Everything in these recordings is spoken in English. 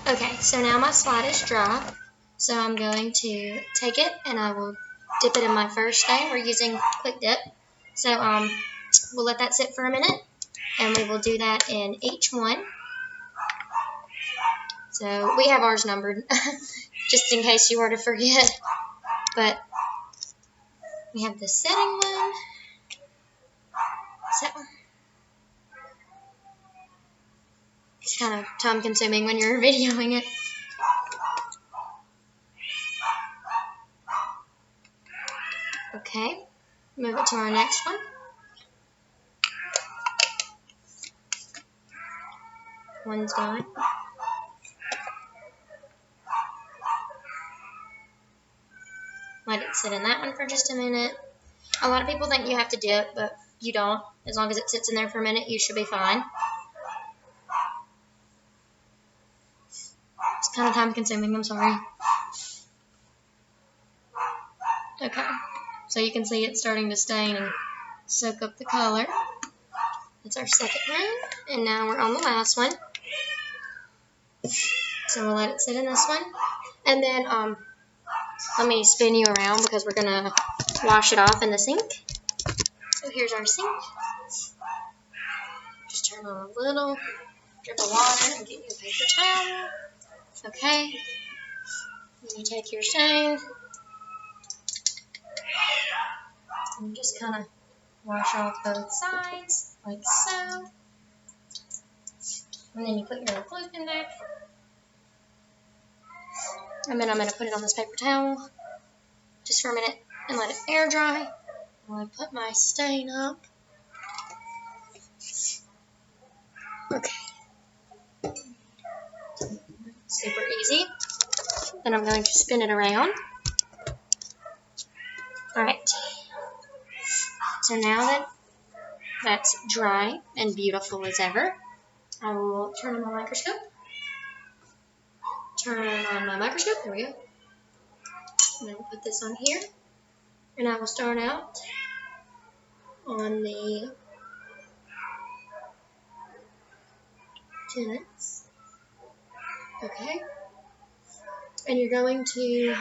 Okay, so now my slide is dry. So I'm going to take it and I will dip it in my first stain. We're using Quick Dip. So we'll let that sit for a minute and we will do that in each one. So we have ours numbered just in case you were to forget. But we have the setting one. So it's kind of time consuming when you're videoing it. Okay, move it to our next one. One's gone. Let it sit in that one for just a minute. A lot of people think you have to dip, but you don't. As long as it sits in there for a minute, you should be fine. It's kind of time consuming, I'm sorry. Okay, so you can see it's starting to stain and soak up the color. That's our second one, and now we're on the last one. So we'll let it sit in this one. And then let me spin you around because we're going to wash it off in the sink. So here's our sink. Just turn on a little drip of water and get you a paper towel. Okay. Then you take your stain and just kind of wash off both sides like so. And then you put your clothespin back. And then I'm going to put it on this paper towel just for a minute and let it air dry while I put my stain up. Okay. Super easy. Then I'm going to spin it around. Alright. So now that that's dry and beautiful as ever, I will turn on my microscope. Turn on my microscope. There we go. And then we'll put this on here. And I will start out on the tenants. Okay. And you're going to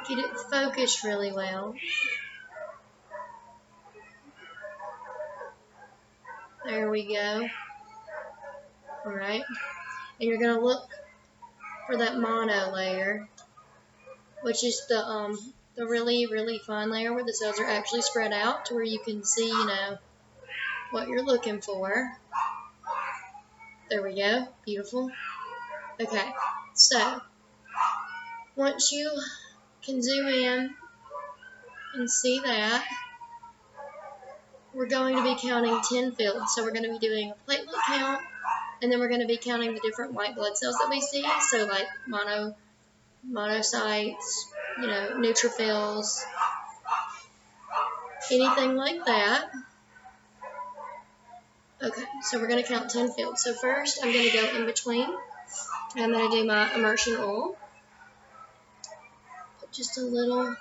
get it focused really well. There we go. Alright. And you're going to look for that mono layer, which is the really, really fine layer where the cells are actually spread out to where you can see, you know, what you're looking for. There we go. Beautiful. Okay. So, once you can zoom in and see that, we're going to be counting 10 fields. So we're going to be doing a platelet count, and then we're going to be counting the different white blood cells that we see. So like monocytes, you know, neutrophils, anything like that. Okay, so we're going to count 10 fields. So first, I'm going to go in between. I'm going to do my immersion oil. Put just a little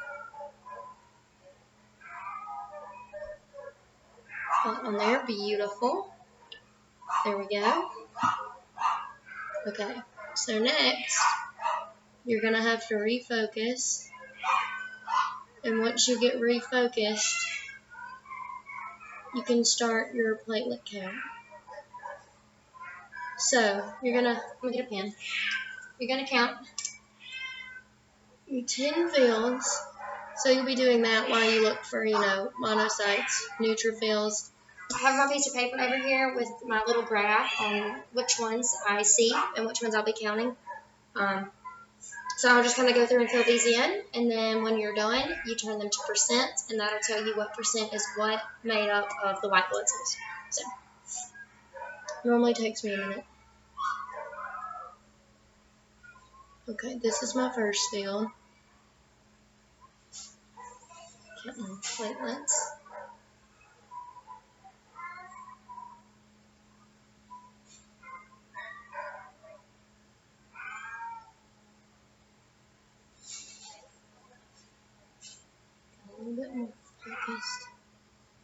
on there. Beautiful. There we go. Okay, so next, you're going to have to refocus. And once you get refocused, you can start your platelet count. So, you're going to, let me get a pen. You're going to count your 10 fields. So you'll be doing that while you look for, you know, monocytes, neutrophils. I have my piece of paper over here with my little graph on which ones I see and which ones I'll be counting. So I'll just kind of go through and fill these in, and then when you're done, you turn them to percent, and that'll tell you what percent is what made up of the white blood cells. So, normally takes me a minute. Okay, this is my first field. Counting platelets. A little bit more focused.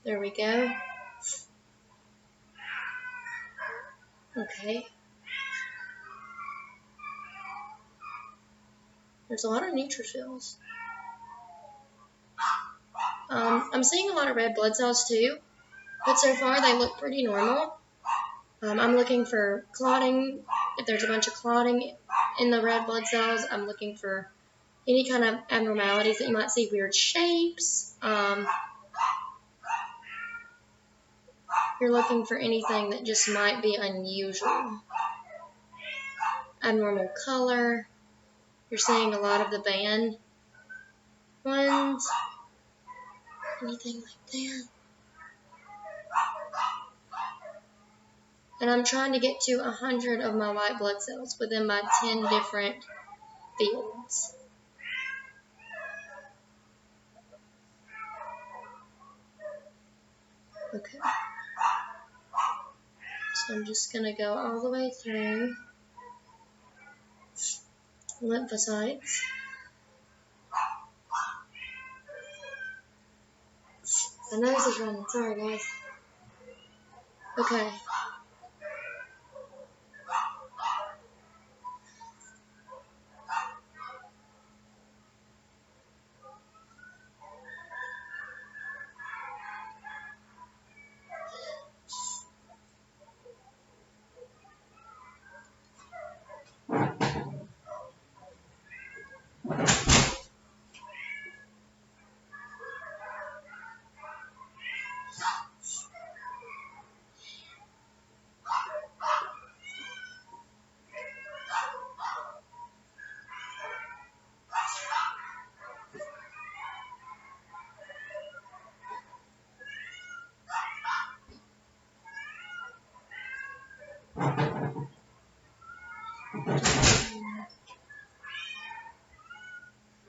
There we go. Okay. There's a lot of neutrophils. I'm seeing a lot of red blood cells too, but so far they look pretty normal. I'm looking for clotting. If there's a bunch of clotting in the red blood cells, I'm looking for any kind of abnormalities that you might see, weird shapes. You're looking for anything that just might be unusual. Abnormal color. You're seeing a lot of the band ones. Anything like that. And I'm trying to get to 100 of my white blood cells within my 10 different fields. Okay. So I'm just going to go all the way through lymphocytes. My nose is running. Sorry, guys. Okay.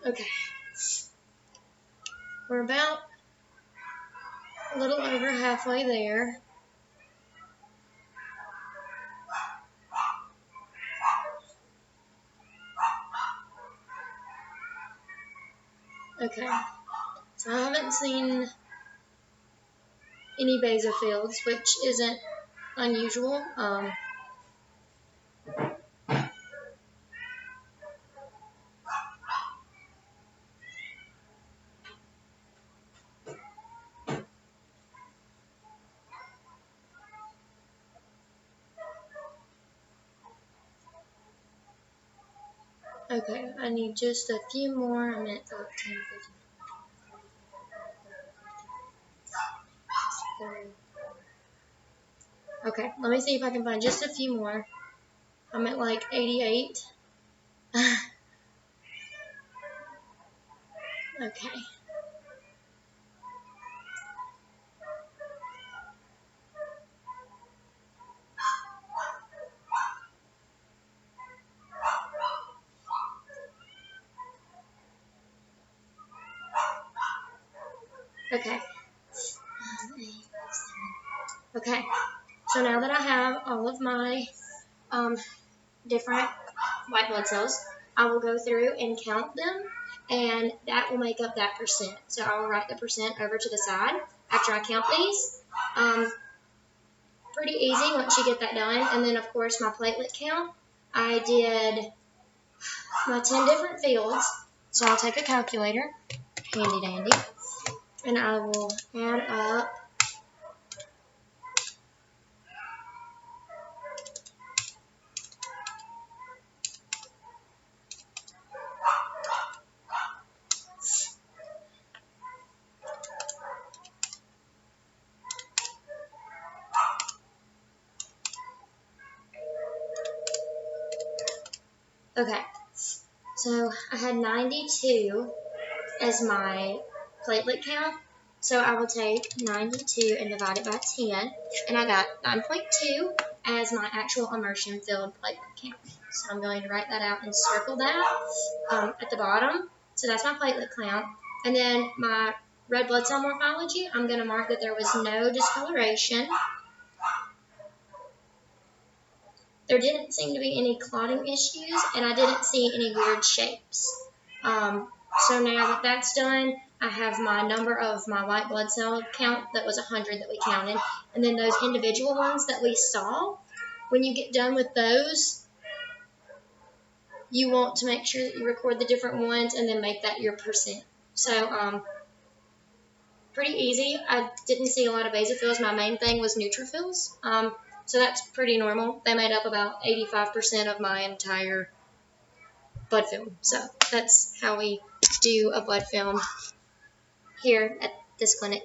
Okay. We're about a little over halfway there. Okay. So I haven't seen any basophils, which isn't unusual. Okay, I need just a few more. I'm at 5, 10, 15. Okay, let me see if I can find just a few more. I'm at like 88. Okay. Okay. Okay. So now that I have all of my different white blood cells, I will go through and count them, and that will make up that percent. So I will write the percent over to the side after I count these. Pretty easy once you get that done. And then, of course, my platelet count. I did my 10 different fields. So I'll take a calculator, handy dandy, and I will add up . Okay, so I had 92 as my platelet count. So I will take 92 and divide it by 10, and I got 9.2 as my actual immersion filled platelet count. So I'm going to write that out and circle that at the bottom. So that's my platelet count. And then my red blood cell morphology, I'm going to mark that there was no discoloration. There didn't seem to be any clotting issues, and I didn't see any weird shapes. So now that that's done, I have my number of my white blood cell count. That was 100 that we counted. And then those individual ones that we saw, when you get done with those, you want to make sure that you record the different ones and then make that your percent. So, pretty easy. I didn't see a lot of basophils. My main thing was neutrophils. So that's pretty normal. They made up about 85% of my entire blood film. So that's how we do a blood film here at this clinic.